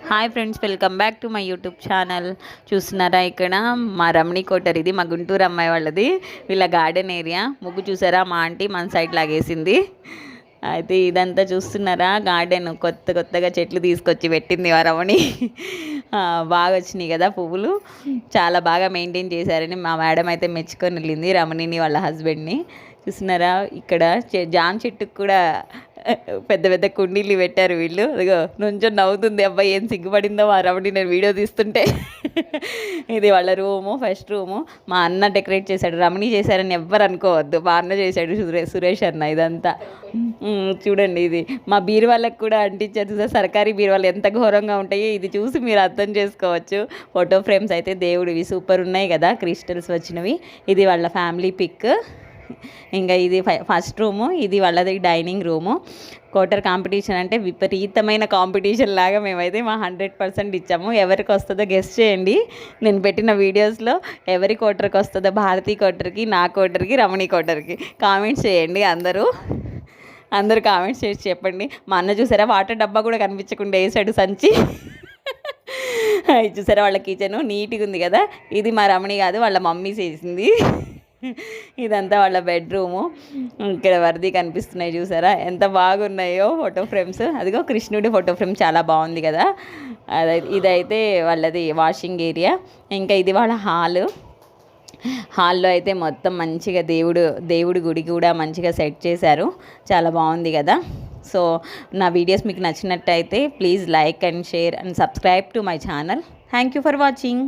Hi friends, welcome back to my YouTube channel. చూస్తున్నారా, ఇక్కడ మా రమణి కోటర్, ఇది మా గుంటూరు అమ్మాయి వాళ్ళది. వీళ్ళ గార్డెన్ ఏరియా ముగ్గు చూసారా, మా ఆంటీ మన సైడ్ లాగేసింది. అయితే ఇదంతా చూస్తున్నారా, గార్డెన్ కొత్తగా చెట్లు తీసుకొచ్చి పెట్టింది మా రమణి. బాగా వచ్చినాయి కదా పువ్వులు, చాలా బాగా మెయింటైన్ చేశారని మా మేడం అయితే మెచ్చుకొని వెళ్ళింది రమణిని వాళ్ళ హస్బెండ్ని. చూస్తున్నారా, ఇక్కడ జామ చెట్టుకు కూడా పెద్ద పెద్ద కుండీలు పెట్టారు వీళ్ళు. అదిగో నుంచొని నవ్వుతుంది, అబ్బాయి ఏం సిగ్గుపడిందో మా రమణి నేను వీడియో తీస్తుంటే. ఇది వాళ్ళ రూము, ఫస్ట్ రూము. మా అన్న డెకరేట్ చేశాడు, రమణి చేశారని ఎవ్వరు అనుకోవద్దు, మా అన్న చేశాడు, సురేష్ అన్న. ఇదంతా చూడండి, ఇది మా బీరువాళ్ళకు కూడా అంటించారు. చూసారు సర్కారీ బీరువాళ్ళు ఎంత ఘోరంగా ఉంటాయో, ఇది చూసి మీరు అర్థం చేసుకోవచ్చు. ఫోటో ఫ్రేమ్స్ అయితే దేవుడివి సూపర్ ఉన్నాయి కదా, క్రిస్టల్స్ వచ్చినవి. ఇది వాళ్ళ ఫ్యామిలీ పిక్. ఇంకా ఇది ఫస్ట్ రూము, ఇది వాళ్ళది డైనింగ్ రూము. కోటర్ కాంపిటీషన్ అంటే విపరీతమైన కాంపిటీషన్ లాగా మేమైతే మా 100% ఇచ్చాము. ఎవరికి వస్తుందో గెస్ట్ చేయండి. నేను పెట్టిన వీడియోస్లో ఎవరి కోటర్కి వస్తుందో, భారతీ కోటర్కి, నా కోటర్కి, రమణి కోటర్కి కామెంట్స్ చేయండి. అందరూ కామెంట్స్ చేసి చెప్పండి. మా అన్న చూసారా, వాటర్ డబ్బా కూడా కనిపించకుండా వేసాడు సంచి. చూసారా, వాళ్ళ కిచెన్ నీట్గా ఉంది కదా. ఇది మా రమణి కాదు, వాళ్ళ మమ్మీ చేసింది. ఇదంతా వాళ్ళ బెడ్రూము. ఇక్కడ వరది కనిపిస్తున్నాయి, చూసారా ఎంత బాగున్నాయో ఫోటో ఫ్రేమ్స్. అదిగో కృష్ణుడి ఫోటో ఫ్రేమ్ చాలా బాగుంది కదా. ఇదైతే వాళ్ళది వాషింగ్ ఏరియా. ఇంకా ఇది వాళ్ళ హాల్లో అయితే మొత్తం మంచిగా దేవుడి గుడి కూడా మంచిగా సెట్ చేశారు, చాలా బాగుంది కదా. సో నా వీడియోస్ మీకు నచ్చినట్టయితే please like and share and subscribe to my channel. Thank you for watching.